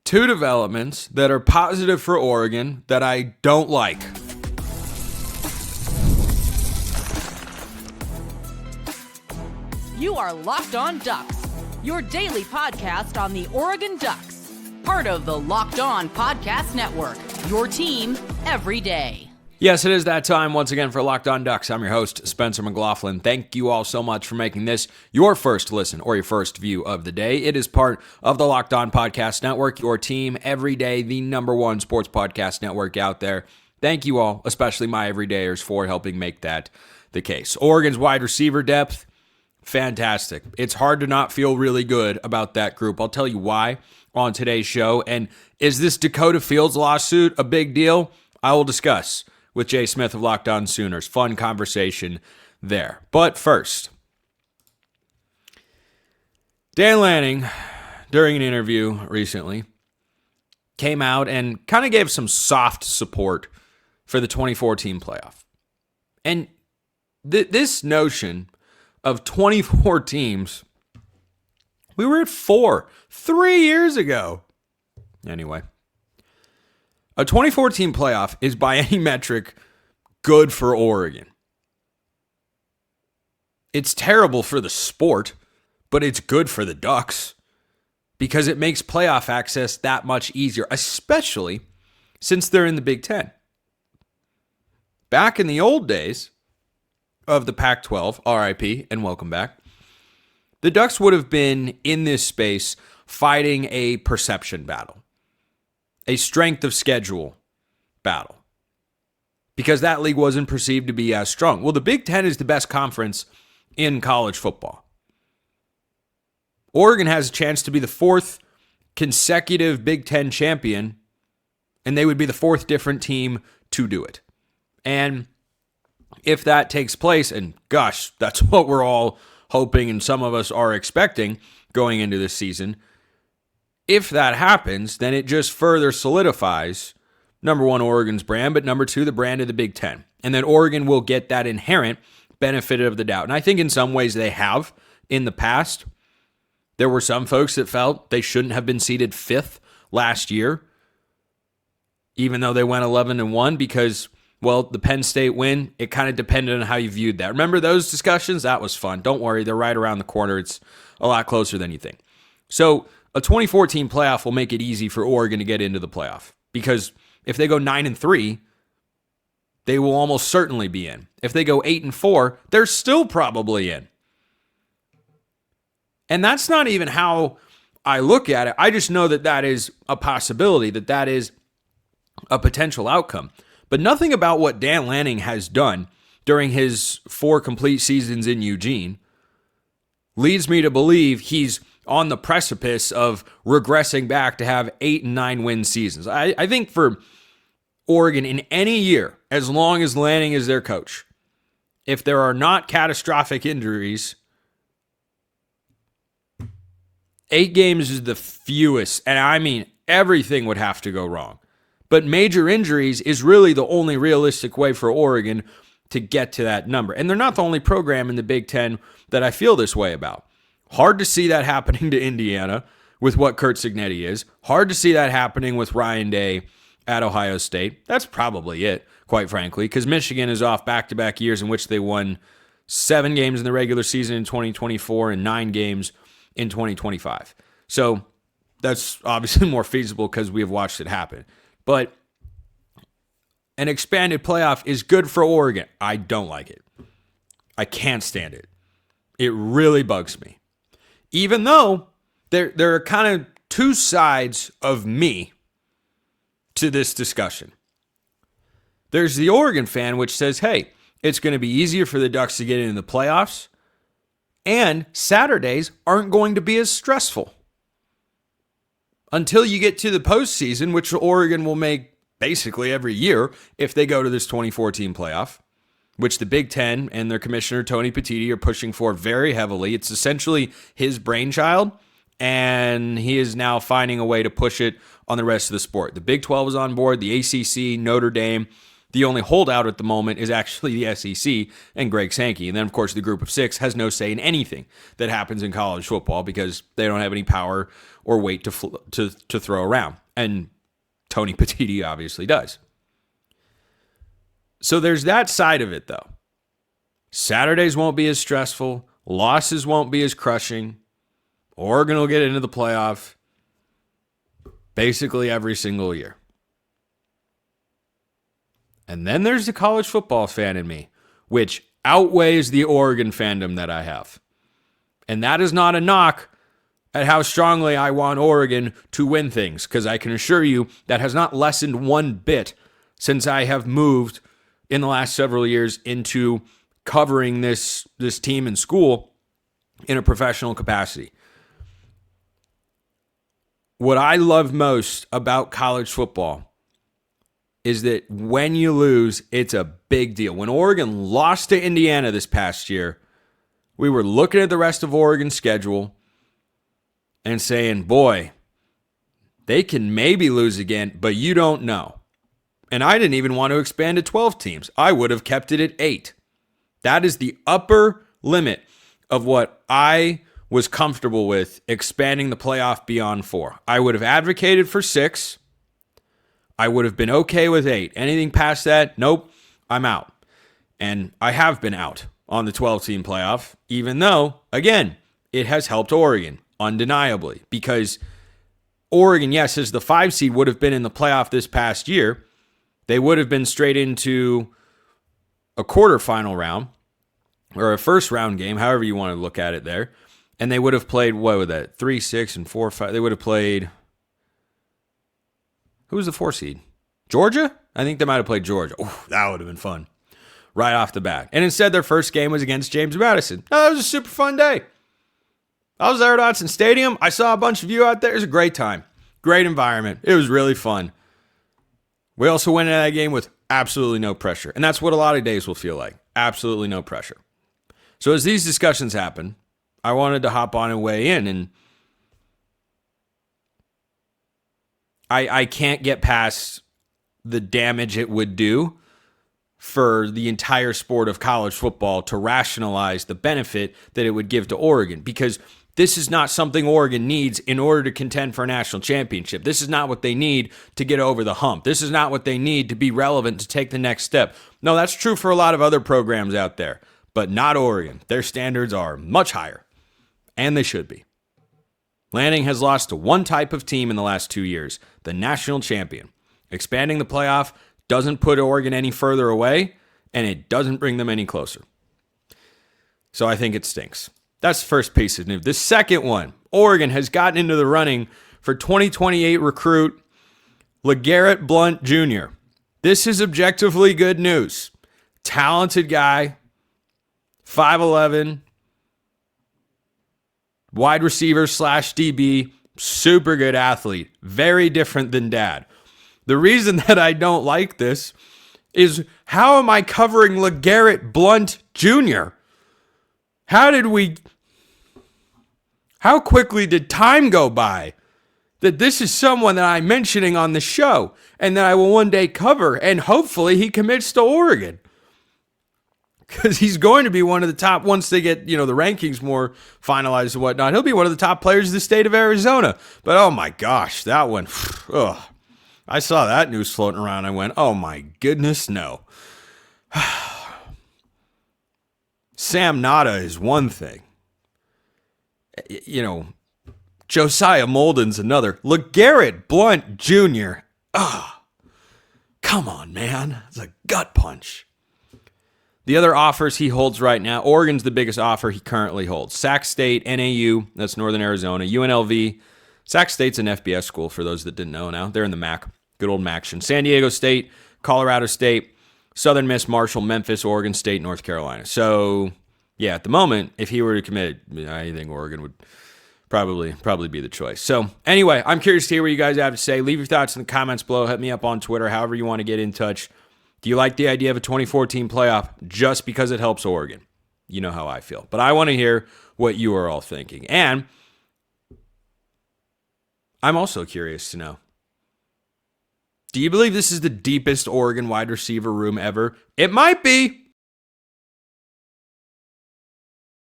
two developments that are positive for Oregon that I don't like. You are Locked On Ducks, your daily podcast on the Oregon Ducks. Part of the Locked On Podcast Network, your team every day. Yes, it is that time once again for Locked On Ducks. I'm your host, Spencer McLaughlin. Thank you all so much for making this your first listen or your first view of the day. It is part of the Locked On Podcast Network, your team every day, the number one sports podcast network out there. Thank you all, especially my everydayers, for helping make that the case. Oregon's wide receiver depth, fantastic. It's hard to not feel really good about that group. I'll tell you why on today's show. And is this Dakota Fields lawsuit a big deal? I will discuss with Jay Smith of Locked On Sooners. Fun conversation there. But first, Dan Lanning, during an interview recently, came out and kind of gave some soft support for the 2014 playoff. And this notion of 24 teams, we were at 3 years ago. Anyway. A 2014 playoff is by any metric good for Oregon. It's terrible for the sport, but it's good for the Ducks because it makes playoff access that much easier, especially since they're in the Big Ten. Back in the old days of the Pac-12, RIP, and welcome back, the Ducks would have been in this space fighting a perception battle. A strength of schedule battle. Because that league wasn't perceived to be as strong. Well, the Big Ten is the best conference in college football. Oregon has a chance to be the fourth consecutive Big Ten champion, and they would be the fourth different team to do it. And if that takes place, and gosh, that's what we're all hoping and some of us are expecting going into this season, if that happens, then it just further solidifies, number one, Oregon's brand, but number two, the brand of the Big Ten. And then Oregon will get that inherent benefit of the doubt. And I think in some ways they have in the past. There were some folks that felt they shouldn't have been seeded fifth last year, even though they went 11-1 because, well, the Penn State win, it kind of depended on how you viewed that. Remember those discussions? That was fun. Don't worry, they're right around the corner. It's a lot closer than you think. So a 2014 playoff will make it easy for Oregon to get into the playoff because if they go 9-3, they will almost certainly be in. If they go 8-4, they're still probably in. And that's not even how I look at it. I just know that that is a possibility, that is a potential outcome. But nothing about what Dan Lanning has done during his 4 complete seasons in Eugene leads me to believe he's on the precipice of regressing back to have 8 and 9 win seasons. I think for Oregon in any year, as long as Lanning is their coach, if there are not catastrophic injuries, 8 games is the fewest. And I mean, everything would have to go wrong. But major injuries is really the only realistic way for Oregon to get to that number. And they're not the only program in the Big Ten that I feel this way about. Hard to see that happening to Indiana with what Curt Cignetti is. Hard to see that happening with Ryan Day at Ohio State. That's probably it, quite frankly, because Michigan is off back-to-back years in which they won 7 games in the regular season in 2024 and 9 games in 2025. So that's obviously more feasible because we have watched it happen. But an expanded playoff is good for Oregon. I don't like it. I can't stand it. It really bugs me. Even though there are kind of two sides of me to this discussion. There's the Oregon fan, which says, hey, it's going to be easier for the Ducks to get into the playoffs, and Saturdays aren't going to be as stressful. Until you get to the postseason, which Oregon will make basically every year if they go to this 2014 playoff, which the Big Ten and their commissioner, Tony Petitti, are pushing for very heavily. It's essentially his brainchild, and he is now finding a way to push it on the rest of the sport. The Big 12 is on board, the ACC, Notre Dame. The only holdout at the moment is actually the SEC and Greg Sankey. And then, of course, the group of 6 has no say in anything that happens in college football because they don't have any power or wait to throw around. And Tony Petitti obviously does. So there's that side of it, though. Saturdays won't be as stressful. Losses won't be as crushing. Oregon will get into the playoff basically every single year. And then there's the college football fan in me, which outweighs the Oregon fandom that I have. And that is not a knock at how strongly I want Oregon to win things, because I can assure you that has not lessened one bit since I have moved in the last several years into covering this team in school in a professional capacity. What I love most about college football is that when you lose, it's a big deal. When Oregon lost to Indiana this past year, we were looking at the rest of Oregon's schedule and saying, boy, they can maybe lose again, but you don't know. And I didn't even want to expand to 12 teams. I would have kept it at 8. That is the upper limit of what I was comfortable with expanding the playoff beyond 4. I would have advocated for 6. I would have been okay with 8. Anything past that, nope, I'm out. And I have been out on the 12-team playoff, even though, again, it has helped Oregon, undeniably. Because Oregon, yes, as the 5 seed would have been in the playoff this past year, they would have been straight into a quarterfinal round, or a first round game, however you want to look at it there. And they would have played, what was that, 3, 6, and 4, 5. They would have played, who was the 4 seed? Georgia? I think they might have played Georgia. Oh, that would have been fun. Right off the bat. And instead, their first game was against James Madison. Oh, that was a super fun day. I was there at Autzen Stadium. I saw a bunch of you out there. It was a great time. Great environment. It was really fun. We also went into that game with absolutely no pressure. And that's what a lot of days will feel like. Absolutely no pressure. So as these discussions happen, I wanted to hop on and weigh in. And I can't get past the damage it would do for the entire sport of college football to rationalize the benefit that it would give to Oregon, because this is not something Oregon needs in order to contend for a national championship. This is not what they need to get over the hump. This is not what they need to be relevant to take the next step. No, that's true for a lot of other programs out there, but not Oregon. Their standards are much higher, and they should be. Lanning has lost to one type of team in the last 2 years, the national champion. Expanding the playoff doesn't put Oregon any further away, and it doesn't bring them any closer. So I think it stinks. That's the first piece of news. The second one, Oregon has gotten into the running for 2028 recruit LeGarrette Blount Jr. This is objectively good news. Talented guy, 5'11", wide receiver / DB, super good athlete, very different than dad. The reason that I don't like this is, how am I covering LeGarrette Blount Jr.? How quickly did time go by that this is someone that I'm mentioning on the show and that I will one day cover, and hopefully he commits to Oregon? Because he's going to be one of the top, once they get, the rankings more finalized and whatnot, he'll be one of the top players of the state of Arizona. But oh my gosh, that one, ugh. I saw that news floating around. I went, oh my goodness, no. Sam Nada is one thing. Josiah Molden's another. LeGarrette Blount Jr. Come on, man. It's a gut punch. The other offers he holds right now, Oregon's the biggest offer he currently holds. Sac State, NAU, that's Northern Arizona, UNLV. Sac State's an FBS school for those that didn't know now. They're in the MAC. Good old MACtion. San Diego State, Colorado State, Southern Miss, Marshall, Memphis, Oregon State, North Carolina. So, yeah, at the moment, if he were to commit, I think Oregon would probably be the choice. So, anyway, I'm curious to hear what you guys have to say. Leave your thoughts in the comments below. Hit me up on Twitter, however you want to get in touch. Do you like the idea of a 2014 playoff just because it helps Oregon? You know how I feel. But I want to hear what you are all thinking. And I'm also curious to know, do you believe this is the deepest Oregon wide receiver room ever? It might be.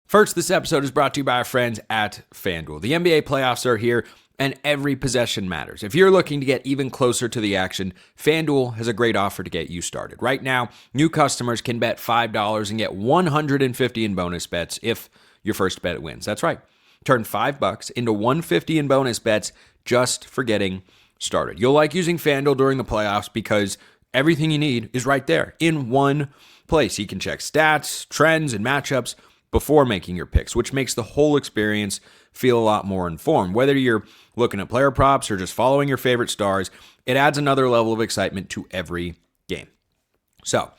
First, this episode is brought to you by our friends at FanDuel. The NBA playoffs are here, and every possession matters. If you're looking to get even closer to the action, FanDuel has a great offer to get you started. Right now, new customers can bet $5 and get $150 in bonus bets if your first bet wins. That's right. Turn $5 into $150 in bonus bets just for getting started. You'll like using FanDuel during the playoffs because everything you need is right there in one place. You can check stats, trends, and matchups before making your picks, which makes the whole experience feel a lot more informed. Whether you're looking at player props or just following your favorite stars, it adds another level of excitement to every game. So,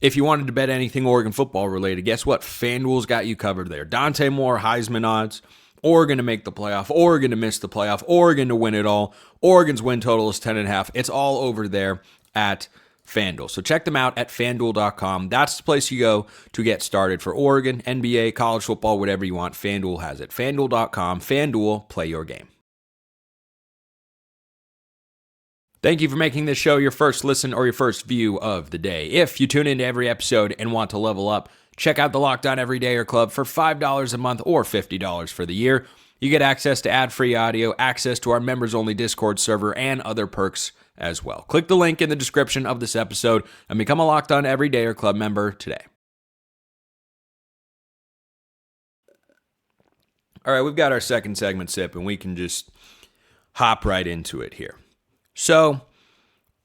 if you wanted to bet anything Oregon football related, guess what? FanDuel's got you covered there. Dante Moore, Heisman odds, Oregon to make the playoff, Oregon to miss the playoff, Oregon to win it all. Oregon's win total is 10.5. It's all over there at FanDuel. So check them out at FanDuel.com. That's the place you go to get started for Oregon, NBA, college football, whatever you want. FanDuel has it. FanDuel.com. FanDuel, play your game. Thank you for making this show your first listen or your first view of the day. If you tune into every episode and want to level up, check out the Locked On Everydayer Club for $5 a month or $50 for the year. You get access to ad-free audio, access to our members-only Discord server, and other perks as well. Click the link in the description of this episode and become a Locked On Everydayer Club member today. All right, we've got our second segment sip, and we can just hop right into it here. So,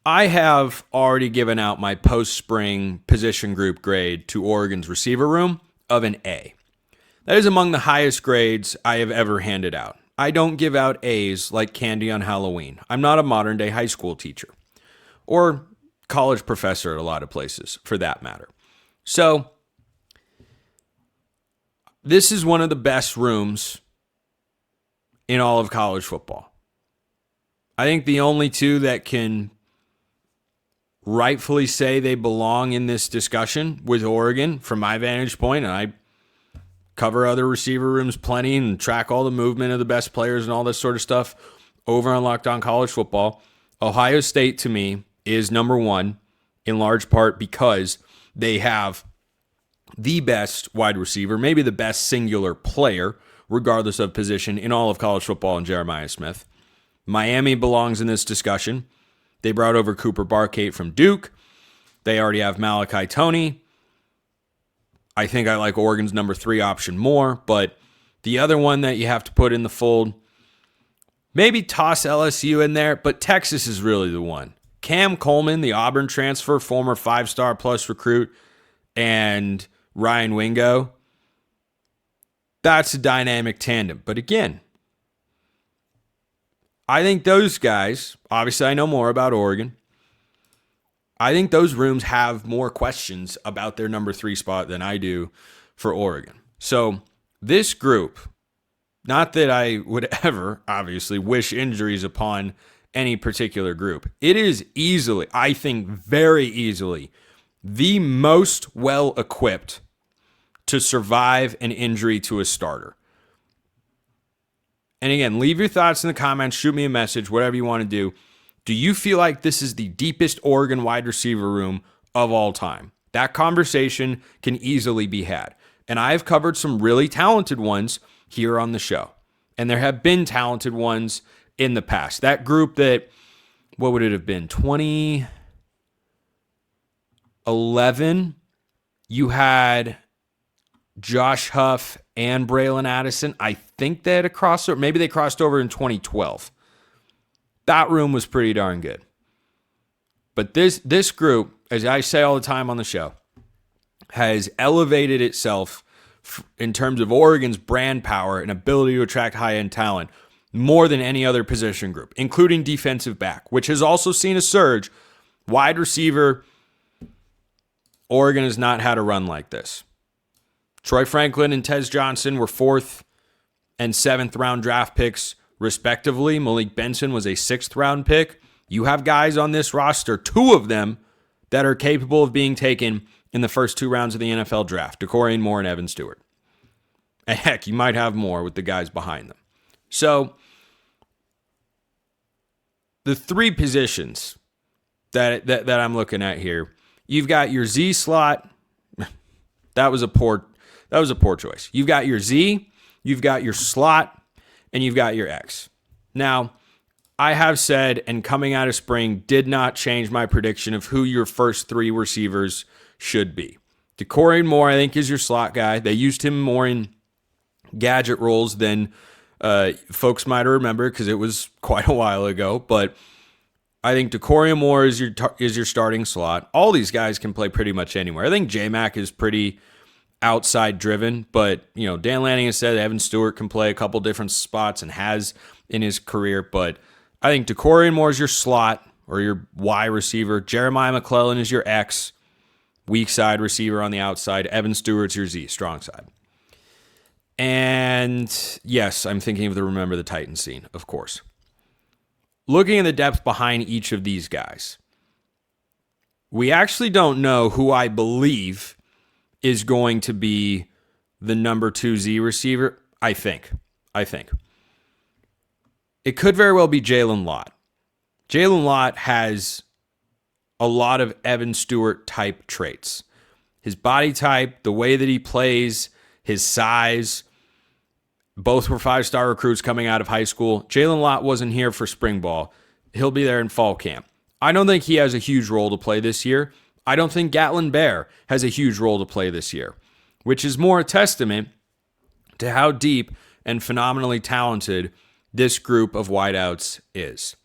I have already given out my post-spring position group grade to Oregon's receiver room of an A. That is among the highest grades I have ever handed out. I don't give out A's like candy on Halloween. I'm not a modern-day high school teacher or college professor at a lot of places, for that matter. So, this is one of the best rooms in all of college football. I think the only two that can rightfully say they belong in this discussion with Oregon, from my vantage point, and I cover other receiver rooms plenty and track all the movement of the best players and all this sort of stuff over on Locked On College Football. Ohio State, to me, is number one, in large part because they have the best wide receiver, maybe the best singular player, regardless of position, in all of college football, in Jeremiah Smith. Miami belongs in this discussion. They brought over Cooper Barkate from Duke. They already have Malachi Toney. I think I like Oregon's number 3 option more, but the other one that you have to put in the fold, maybe toss LSU in there, but Texas is really the one. Cam Coleman, the Auburn transfer, former 5-star plus recruit, and Ryan Wingo, that's a dynamic tandem. But again, I think those guys, obviously I know more about Oregon, I think those rooms have more questions about their number 3 spot than I do for Oregon. So this group, not that I would ever, obviously, wish injuries upon any particular group, it is easily, I think very easily, the most well-equipped to survive an injury to a starter. And again, leave your thoughts in the comments, shoot me a message, whatever you want to do. Do you feel like this is the deepest Oregon wide receiver room of all time? That conversation can easily be had. And I've covered some really talented ones here on the show. And there have been talented ones in the past. That group that, what would it have been, 2011, you had Josh Huff and Braylon Addison. I think they had a crossover. Maybe they crossed over in 2012. That room was pretty darn good. But this group, as I say all the time on the show, has elevated itself in terms of Oregon's brand power and ability to attract high-end talent more than any other position group, including defensive back, which has also seen a surge. Wide receiver, Oregon has not had a run like this. Troy Franklin and Tez Johnson were 4th and 7th round draft picks, respectively. Malik Benson was a 6th round pick. You have guys on this roster, 2 of them, that are capable of being taken in the first 2 rounds of the NFL draft, DeCorian Moore and Evan Stewart. And heck, you might have more with the guys behind them. So, the 3 positions that I'm looking at here, you've got your Z slot. That was a poor choice. You've got your Z, you've got your slot, and you've got your X. Now, I have said, and coming out of spring, did not change my prediction of who your first 3 receivers should be. Dakoda Moore, I think, is your slot guy. They used him more in gadget roles than folks might remember because it was quite a while ago. But I think Dakoda Moore is your starting slot. All these guys can play pretty much anywhere. I think J-Mac is pretty outside driven, but Dan Lanning has said Evan Stewart can play a couple different spots and has in his career. But I think Dakoda Moore is your slot or your Y receiver. Jeremiah McLaughlin is your X, weak side receiver on the outside. Evan Stewart's your Z, strong side. And yes, I'm thinking of the Remember the Titans scene, of course. Looking at the depth behind each of these guys, we actually don't know who I believe is going to be the number 2 Z receiver. I think. It could very well be Jalen Lott. Jalen Lott has a lot of Evan Stewart type traits. His body type, the way that he plays, his size. Both were 5-star recruits coming out of high school. Jalen Lott wasn't here for spring ball. He'll be there in fall camp. I don't think he has a huge role to play this year. I don't think Gatlin Bear has a huge role to play this year, which is more a testament to how deep and phenomenally talented this group of wideouts is.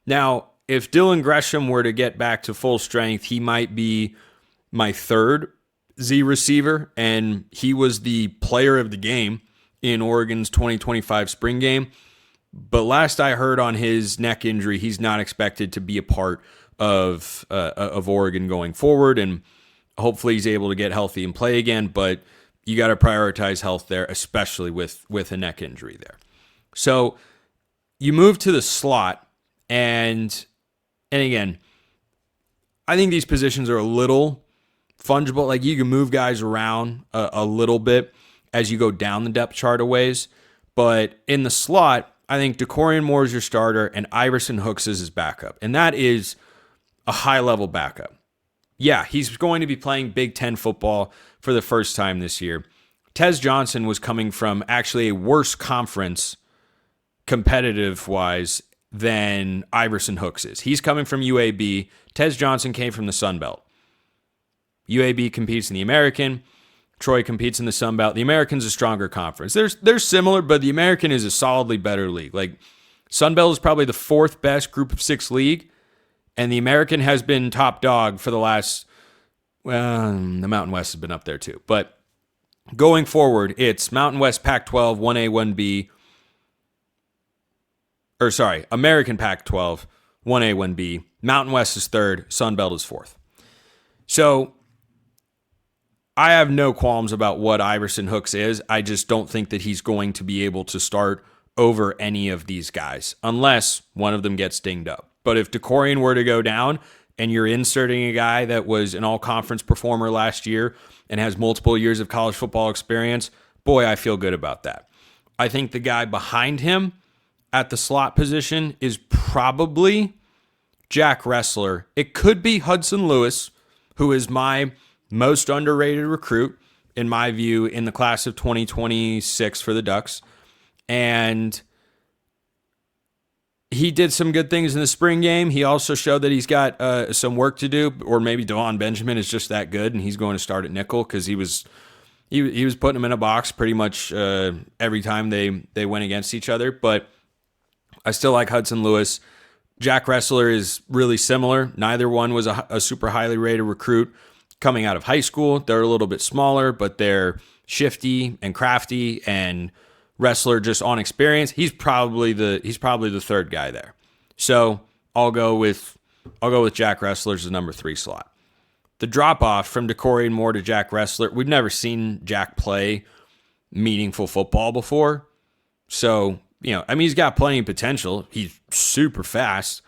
Now, if Dylan Gresham were to get back to full strength, he might be my 3rd Z receiver, and he was the player of the game in Oregon's 2025 spring game. But last I heard on his neck injury, he's not expected to be a part of Oregon going forward, and hopefully he's able to get healthy and play again. But you got to prioritize health there, especially with a neck injury there. So you move to the slot, and again, I think these positions are a little fungible. Like you can move guys around a little bit as you go down the depth chart a ways. But in the slot, I think Dakoda Moore is your starter and Iverson Hooks is his backup. And that is a high-level backup. Yeah, he's going to be playing Big Ten football for the first time this year. Tez Johnson was coming from actually a worse conference competitive-wise than Iverson Hooks is. He's coming from UAB. Tez Johnson came from the Sun Belt. UAB competes in the American. Troy competes in the Sun Belt. The American's a stronger conference. They're similar, but the American is a solidly better league. Like Sun Belt is probably the 4th best Group of 6 league, and the American has been top dog for the last. Well, the Mountain West has been up there too, but going forward, it's Mountain West Pac-12 1A 1B. Or sorry, American Pac-12 1A 1B. Mountain West is 3rd. Sun Belt is 4th. So I have no qualms about what Iverson Hooks is. I just don't think that he's going to be able to start over any of these guys unless one of them gets dinged up. But if Dakorian were to go down and you're inserting a guy that was an all-conference performer last year and has multiple years of college football experience, boy, I feel good about that. I think the guy behind him at the slot position is probably Jack Wrestler. It could be Hudson Lewis, who is my most underrated recruit, in my view, in the class of 2026 for the Ducks. And he did some good things in the spring game. He also showed that he's got some work to do, or maybe Devon Benjamin is just that good, and he's going to start at nickel because he was putting him in a box pretty much every time they went against each other. But I still like Hudson Lewis. Jack Wrestler is really similar. Neither one was a super highly rated recruit coming out of high school. They're a little bit smaller, but they're shifty and crafty, and Wrestler just on experience. He's probably the 3rd guy there. So I'll go with Jack Wrestler as the number 3 slot. The drop off from Dakoda Moore to Jack Wrestler, we've never seen Jack play meaningful football before. So, he's got plenty of potential. He's super fast,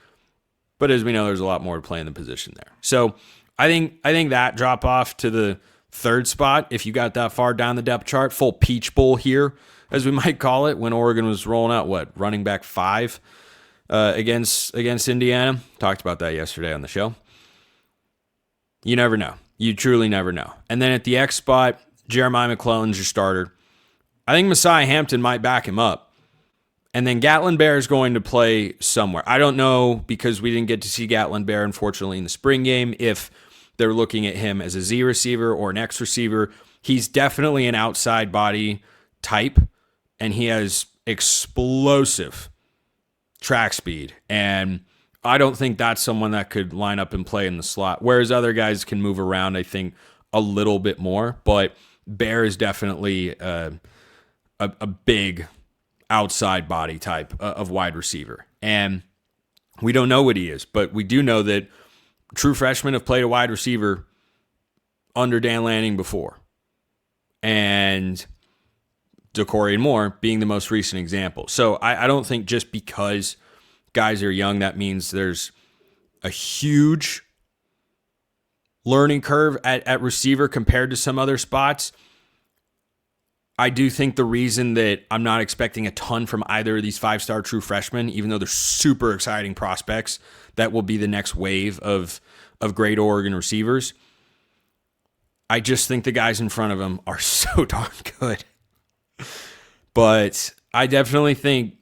but as we know, there's a lot more to play in the position there. So I think that drop off to the 3rd spot, if you got that far down the depth chart, full Peach Bowl here, as we might call it, when Oregon was rolling out running back 5 against Indiana. Talked about that yesterday on the show. You never know. You truly never know. And then at the X spot, Jeremiah McLaughllin's your starter. I think Messiah Hampton might back him up. And then Gatlinburg is going to play somewhere. I don't know, because we didn't get to see Gatlinburg, unfortunately, in the spring game, if they're looking at him as a Z receiver or an X receiver. He's definitely an outside body type, and he has explosive track speed. And I don't think that's someone that could line up and play in the slot, whereas other guys can move around, I think, a little bit more. But Bear is definitely a big outside body type of wide receiver. And we don't know what he is, but we do know that true freshmen have played a wide receiver under Dan Lanning before. And Dakota Moore being the most recent example. So I don't think just because guys are young, that means there's a huge learning curve at receiver compared to some other spots. I do think the reason that I'm not expecting a ton from either of these 5-star true freshmen, even though they're super exciting prospects that will be the next wave of great Oregon receivers, I just think the guys in front of them are so darn good. But I definitely think,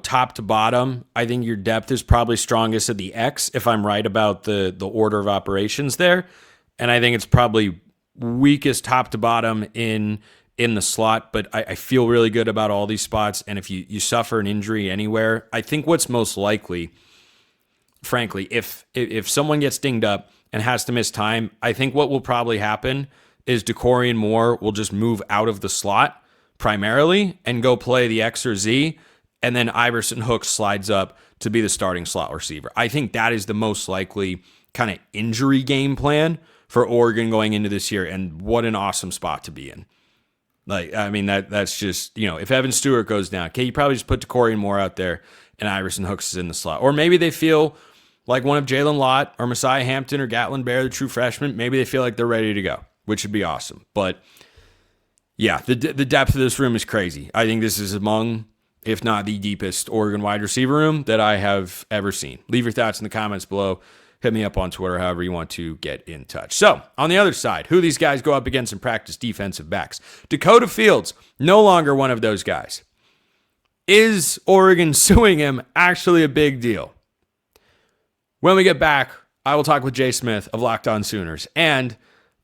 top to bottom, I think your depth is probably strongest at the X, if I'm right about the order of operations there. And I think it's probably weakest top to bottom in the slot, but I feel really good about all these spots. And if you suffer an injury anywhere, I think what's most likely, frankly, if someone gets dinged up and has to miss time, I think what will probably happen is Dakota Moore will just move out of the slot primarily and go play the X or Z, and then Iverson Hooks slides up to be the starting slot receiver. I think that is the most likely kind of injury game plan for Oregon going into this year, and what an awesome spot to be in. That's just, if Evan Stewart goes down, okay, you probably just put Dakota Moore out there and Iverson Hooks is in the slot. Or maybe they feel like one of Jalen Lott or Messiah Hampton or Gatlinburg, the true freshman, maybe they feel like they're ready to go, which would be awesome. But yeah, the depth of this room is crazy. I think this is among, if not the deepest Oregon wide receiver room that I have ever seen. Leave your thoughts in the comments below. Hit me up on Twitter, however you want to get in touch. So, on the other side, who these guys go up against in practice, defensive backs. Dakota Fields, no longer one of those guys. Is Oregon suing him actually a big deal? When we get back, I will talk with Jay Smith of Locked On Sooners, and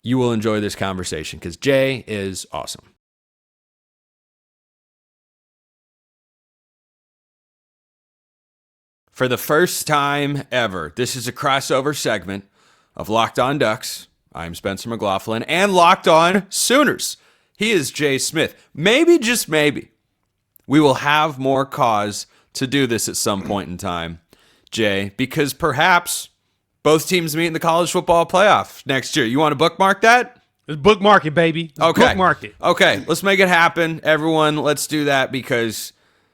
you will enjoy this conversation because Jay is awesome. For the first time ever, this is a crossover segment of Locked On Ducks. I'm Spencer McLaughlin, and Locked On Sooners. He is Jay Smith. Maybe, just maybe, we will have more cause to do this at some point in time, Jay, because perhaps both teams meet in the college football playoff next year. You want to bookmark that? Let's bookmark it, baby. Okay. Bookmark it. Okay, let's make it happen. Everyone, let's do that because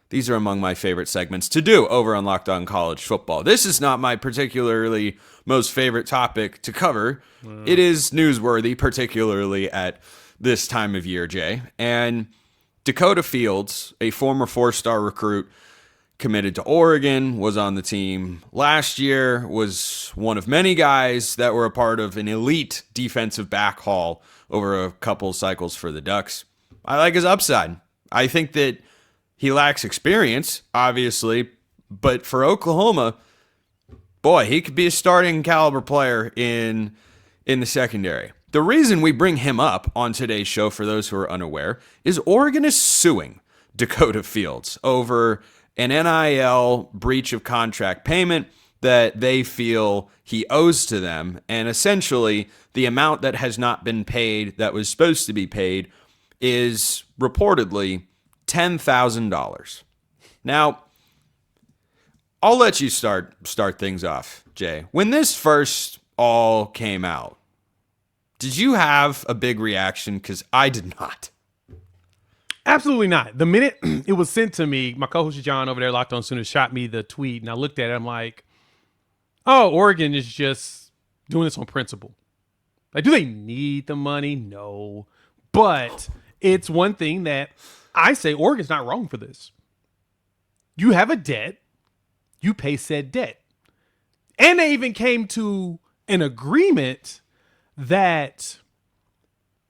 these are among my favorite segments to do over on Locked On College Football. This is not my particularly most favorite topic to cover. It is newsworthy, particularly at this time of year, Jay. And Dakota Fields, a former 4-star recruit, committed to Oregon, was on the team last year, was one of many guys that were a part of an elite defensive back haul over a couple cycles for the Ducks. I like his upside. I think that he lacks experience, obviously, but for Oklahoma, boy, he could be a starting caliber player in the secondary. The reason we bring him up on today's show, for those who are unaware, is Oregon is suing Dakota Fields over an NIL breach of contract payment that they feel he owes to them, and essentially the amount that has not been paid that was supposed to be paid is reportedly $10,000. Now, I'll let you start things off, Jay. When this first all came out, did you have a big reaction? Because I did not. Absolutely not. The minute it was sent to me, my co-host John over there, Locked On Sooners, shot me the tweet, and I looked at it. I'm like, oh, Oregon is just doing this on principle. Like, do they need the money? No. But it's one thing that I say Oregon's not wrong for this. You have a debt. You pay said debt. And they even came to an agreement that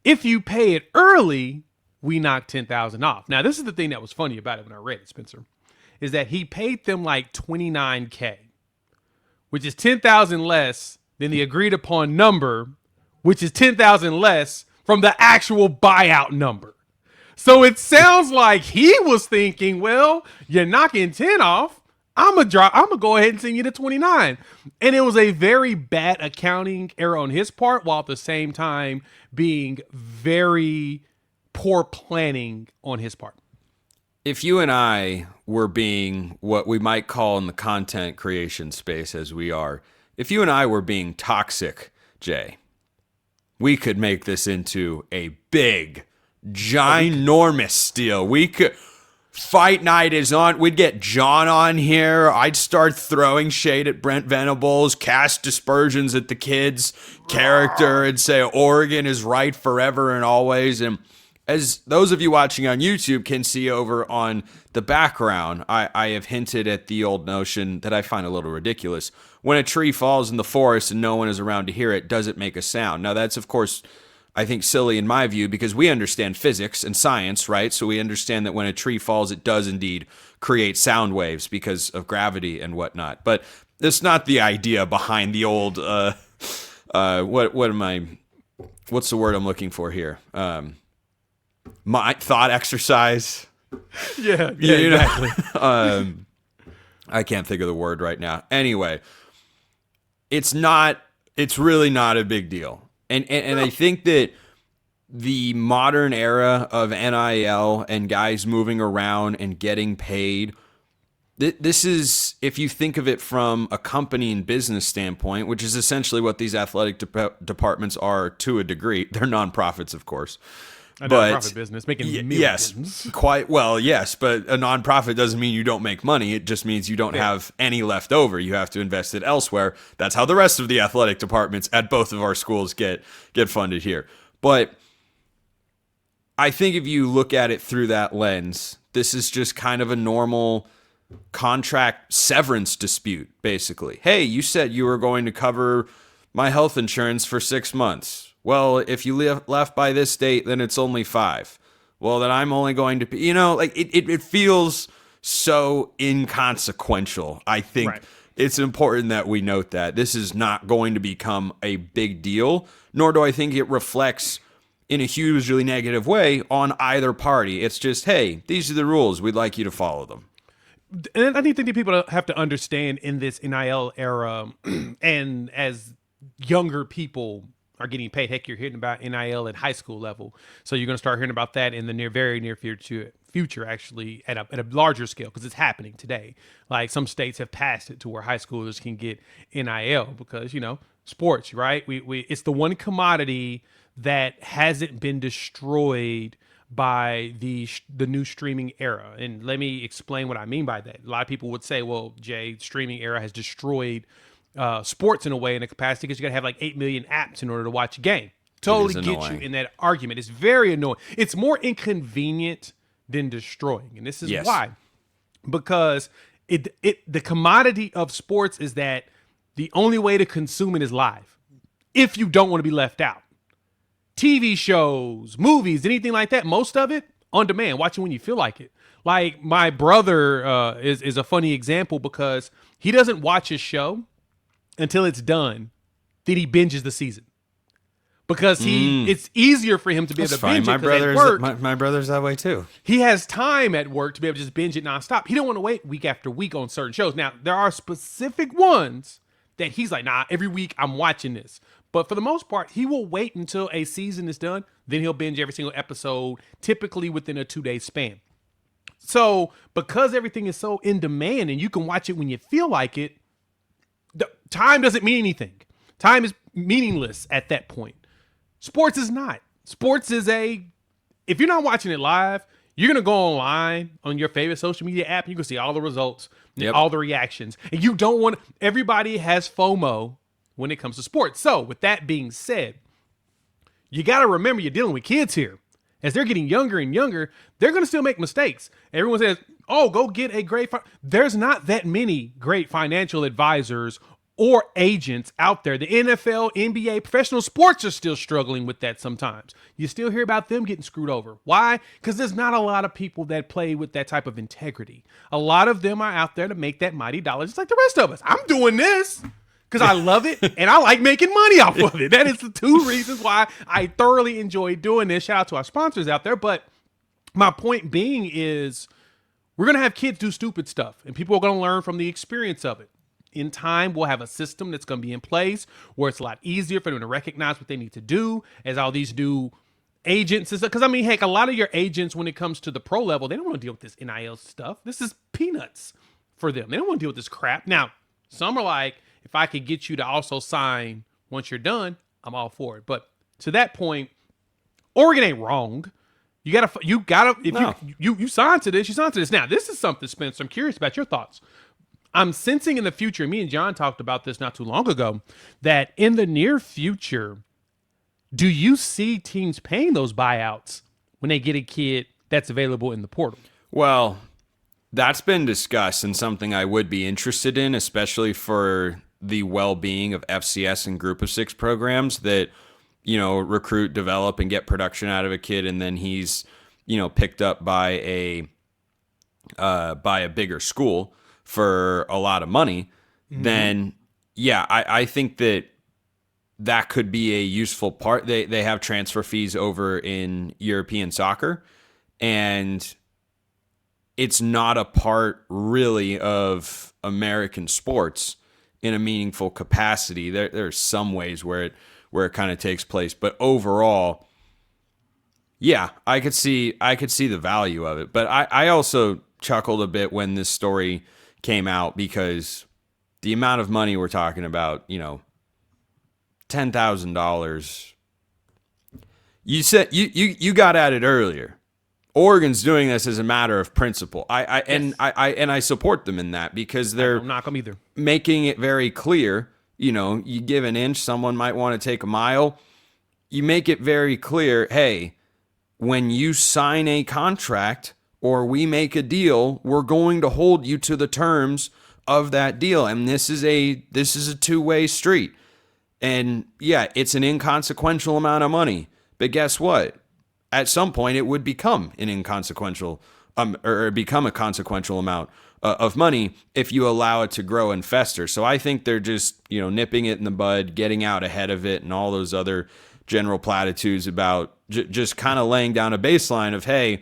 if you pay it early, we knock $10,000 off. Now, this is the thing that was funny about it when I read it, Spencer, is that he paid them like $29K, which is $10,000 less than the agreed upon number, which is $10,000 less from the actual buyout number. So it sounds like he was thinking, well, you're knocking 10 off. I'm gonna go ahead and send you to 29. And it was a very bad accounting error on his part, while at the same time being very poor planning on his part. If you and I were being what we might call in the content creation space as we are, if you and I were being toxic, Jay, we could make this into a big, ginormous deal. We could... Fight night is on. We'd get John on here. I'd start throwing shade at Brent Venables, cast dispersions at the kid's character, and say Oregon is right forever and always. And as those of you watching on YouTube can see over on the background, I have hinted at the old notion that I find a little ridiculous. When a tree falls in the forest and no one is around to hear it, does it make a sound? Now, that's, of course, I think silly in my view, because we understand physics and science, right? So we understand that when a tree falls, it does indeed create sound waves because of gravity and whatnot. But that's not the idea behind the old, what's the word I'm looking for here? My thought exercise. Yeah, exactly. I can't think of the word right now. Anyway, it's really not a big deal. And I think that the modern era of NIL and guys moving around and getting paid, this is, if you think of it from a company and business standpoint, which is essentially what these athletic departments are to a degree. They're nonprofits, of course. A nonprofit business making millions. Yes, quite well, yes. But a nonprofit doesn't mean you don't make money. It just means you don't have any left over. You have to invest it elsewhere. That's how the rest of the athletic departments at both of our schools get funded here. But I think if you look at it through that lens, this is just kind of a normal contract severance dispute, basically. Hey, you said you were going to cover my health insurance for 6 months. Well, if you left by this date, then it's only 5. Well, then I'm only going to be, like it feels so inconsequential. I think it's important that we note that this is not going to become a big deal, nor do I think it reflects in a hugely negative way on either party. It's just, hey, these are the rules. We'd like you to follow them. And I think that people have to understand in this NIL era, and as younger people are getting paid. Heck, you're hearing about NIL at high school level. So you're going to start hearing about that in the very near future, actually, at a larger scale, because it's happening today. Like some states have passed it to where high schoolers can get NIL because, sports, right? It's the one commodity that hasn't been destroyed by the new streaming era. And let me explain what I mean by that. A lot of people would say, well, Jay, streaming era has destroyed sports in a way, in a capacity, because you got to have like 8 million apps in order to watch a game. Totally get you in that argument. It's very annoying. It's more inconvenient than destroying. And this is why. Because the commodity of sports is that the only way to consume it is live, if you don't want to be left out. TV shows, movies, anything like that, most of it on demand, watch it when you feel like it. Like my brother is a funny example, because he doesn't watch his show until it's done, then he binges the season, because it's easier for him to be able to binge it. My brother's that way too. He has time at work to be able to just binge it nonstop. He don't want to wait week after week on certain shows. Now, there are specific ones that he's like, nah, every week I'm watching this. But for the most part, he will wait until a season is done, then he'll binge every single episode, typically within a 2-day span. So because everything is so in demand and you can watch it when you feel like it, time doesn't mean anything. Time is meaningless at that point. Sports is not. Sports is if you're not watching it live, you're going to go online on your favorite social media app, and you can see all the results, all the reactions. And you don't want, everybody has FOMO when it comes to sports. So with that being said, you got to remember you're dealing with kids here. As they're getting younger and younger, they're going to still make mistakes. Everyone says, oh, go get a great, there's not that many great financial advisors or agents out there. The NFL, NBA, professional sports are still struggling with that sometimes. You still hear about them getting screwed over. Why? Because there's not a lot of people that play with that type of integrity. A lot of them are out there to make that mighty dollar, just like the rest of us. I'm doing this because I love it and I like making money off of it. That is the two reasons why I thoroughly enjoy doing this. Shout out to our sponsors out there. But my point being is we're going to have kids do stupid stuff and people are going to learn from the experience of it. In time, we'll have a system that's going to be in place where it's a lot easier for them to recognize what they need to do as all these new agents and stuff. Because, I mean, heck, a lot of your agents, when it comes to the pro level, they don't want to deal with this NIL stuff. This is peanuts for them. They don't want to deal with this crap. Now, some are like, if I could get you to also sign once you're done, I'm all for it. But to that point, Oregon ain't wrong. You gotta, if no. you sign to this, you sign to this. Now, this is something, Spencer, I'm curious about your thoughts. I'm sensing in the future, me and John talked about this not too long ago, that in the near future, do you see teams paying those buyouts when they get a kid that's available in the portal? Well, that's been discussed and something I would be interested in, especially for the well-being of FCS and Group of Six programs that, you know, recruit, develop, and get production out of a kid, and then he's, you know, picked up by a bigger school for a lot of money, then yeah, I think that could be a useful part. They have transfer fees over in European soccer, and it's not a part really of American sports in a meaningful capacity. There's some ways where it kind of takes place, but overall, yeah, I could see the value of it. But I also chuckled a bit when this story came out because the amount of money we're talking about, you know, $10,000. You said you got at it earlier. Oregon's doing this as a matter of principle. I support them in that because they're not them either. Making it very clear. You know, you give an inch, someone might want to take a mile. You make it very clear, hey, when you sign a contract or we make a deal, we're going to hold you to the terms of that deal. And this is a two-way street. And yeah, it's an inconsequential amount of money. But guess what? At some point, it would become an inconsequential or become a consequential amount of money if you allow it to grow and fester. So I think they're just, you know, nipping it in the bud, getting out ahead of it, and all those other general platitudes about just kind of laying down a baseline of, hey,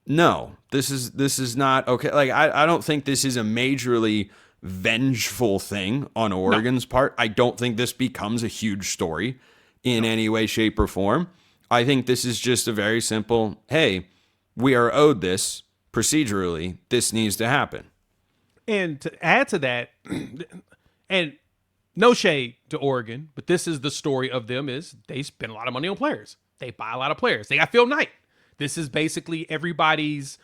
no, this is not okay. Like, I don't think this is a majorly vengeful thing on Oregon's part. I don't think this becomes a huge story in any way, shape, or form. I think this is just a very simple, hey, we are owed this procedurally. This needs to happen. And to add to that, and no shade to Oregon, but this is the story of them is they spend a lot of money on players. They buy a lot of players. They got Phil Knight. This is basically everybody's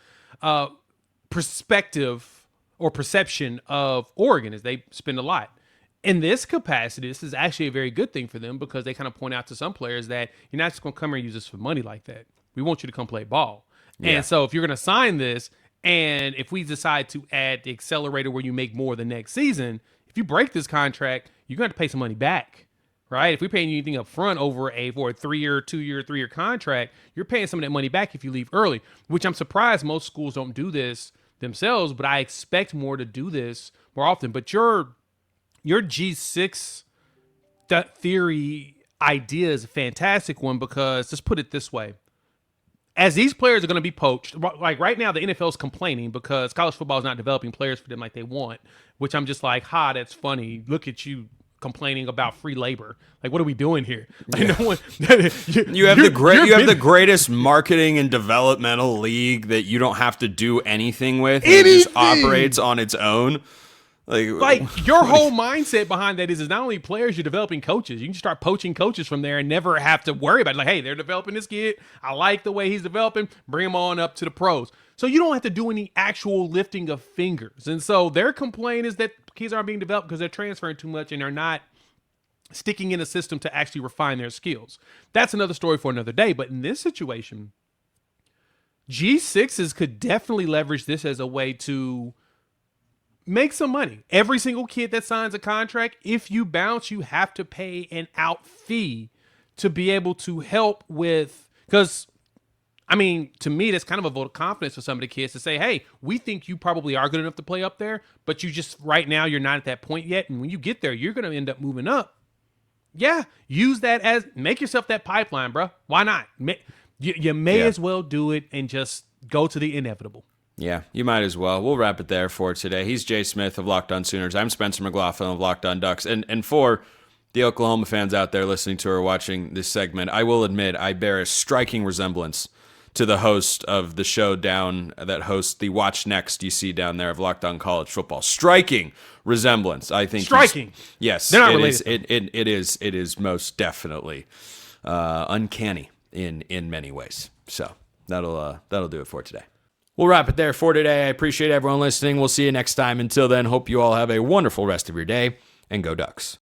perspective or perception of Oregon is they spend a lot. In this capacity, this is actually a very good thing for them because they kind of point out to some players that you're not just going to come here and use this for money like that. We want you to come play ball. Yeah. And so if you're going to sign this, and if we decide to add the accelerator where you make more the next season, if you break this contract, you're going to have to pay some money back. Right? If we're paying you anything up front for a 3-year, 2-year, 3-year contract, you're paying some of that money back if you leave early, which I'm surprised most schools don't do this themselves, but I expect more to do this more often. But your G6 theory idea is a fantastic one because, let's put it this way. As these players are going to be poached, like right now the NFL is complaining because college football is not developing players for them like they want, which I'm just like, that's funny. Look at you complaining about free labor. Like, what are we doing here? Like, no one, you have the greatest marketing and developmental league that you don't have to do anything with. It just operates on its own. Like your whole mindset behind that is not only players, you're developing coaches. You can start poaching coaches from there and never have to worry about it. Like, hey, they're developing this kid. I like the way he's developing. Bring him on up to the pros. So you don't have to do any actual lifting of fingers. And so their complaint is that kids aren't being developed because they're transferring too much and they're not sticking in a system to actually refine their skills. That's another story for another day. But in this situation, G6s could definitely leverage this as a way to make some money. Every single kid that signs a contract, if you bounce, you have to pay an out fee to be able to help with, because I mean, to me, that's kind of a vote of confidence for some of the kids to say, hey, we think you probably are good enough to play up there, but you just, right now, you're not at that point yet. And when you get there, you're going to end up moving up. Yeah, use that as, make yourself that pipeline, bro. Why not? You may as well do it and just go to the inevitable. Yeah, you might as well. We'll wrap it there for today. He's Jay Smith of Locked On Sooners. I'm Spencer McLaughlin of Locked On Ducks. And for the Oklahoma fans out there listening to or watching this segment, I will admit I bear a striking resemblance to the host of the show that hosts the Watch Next you see down there of Locked On College Football. Striking resemblance, I think. Striking. Yes, they're not related. It is most definitely uncanny in many ways. So that'll do it for today. We'll wrap it there for today. I appreciate everyone listening. We'll see you next time. Until then, hope you all have a wonderful rest of your day, and go Ducks.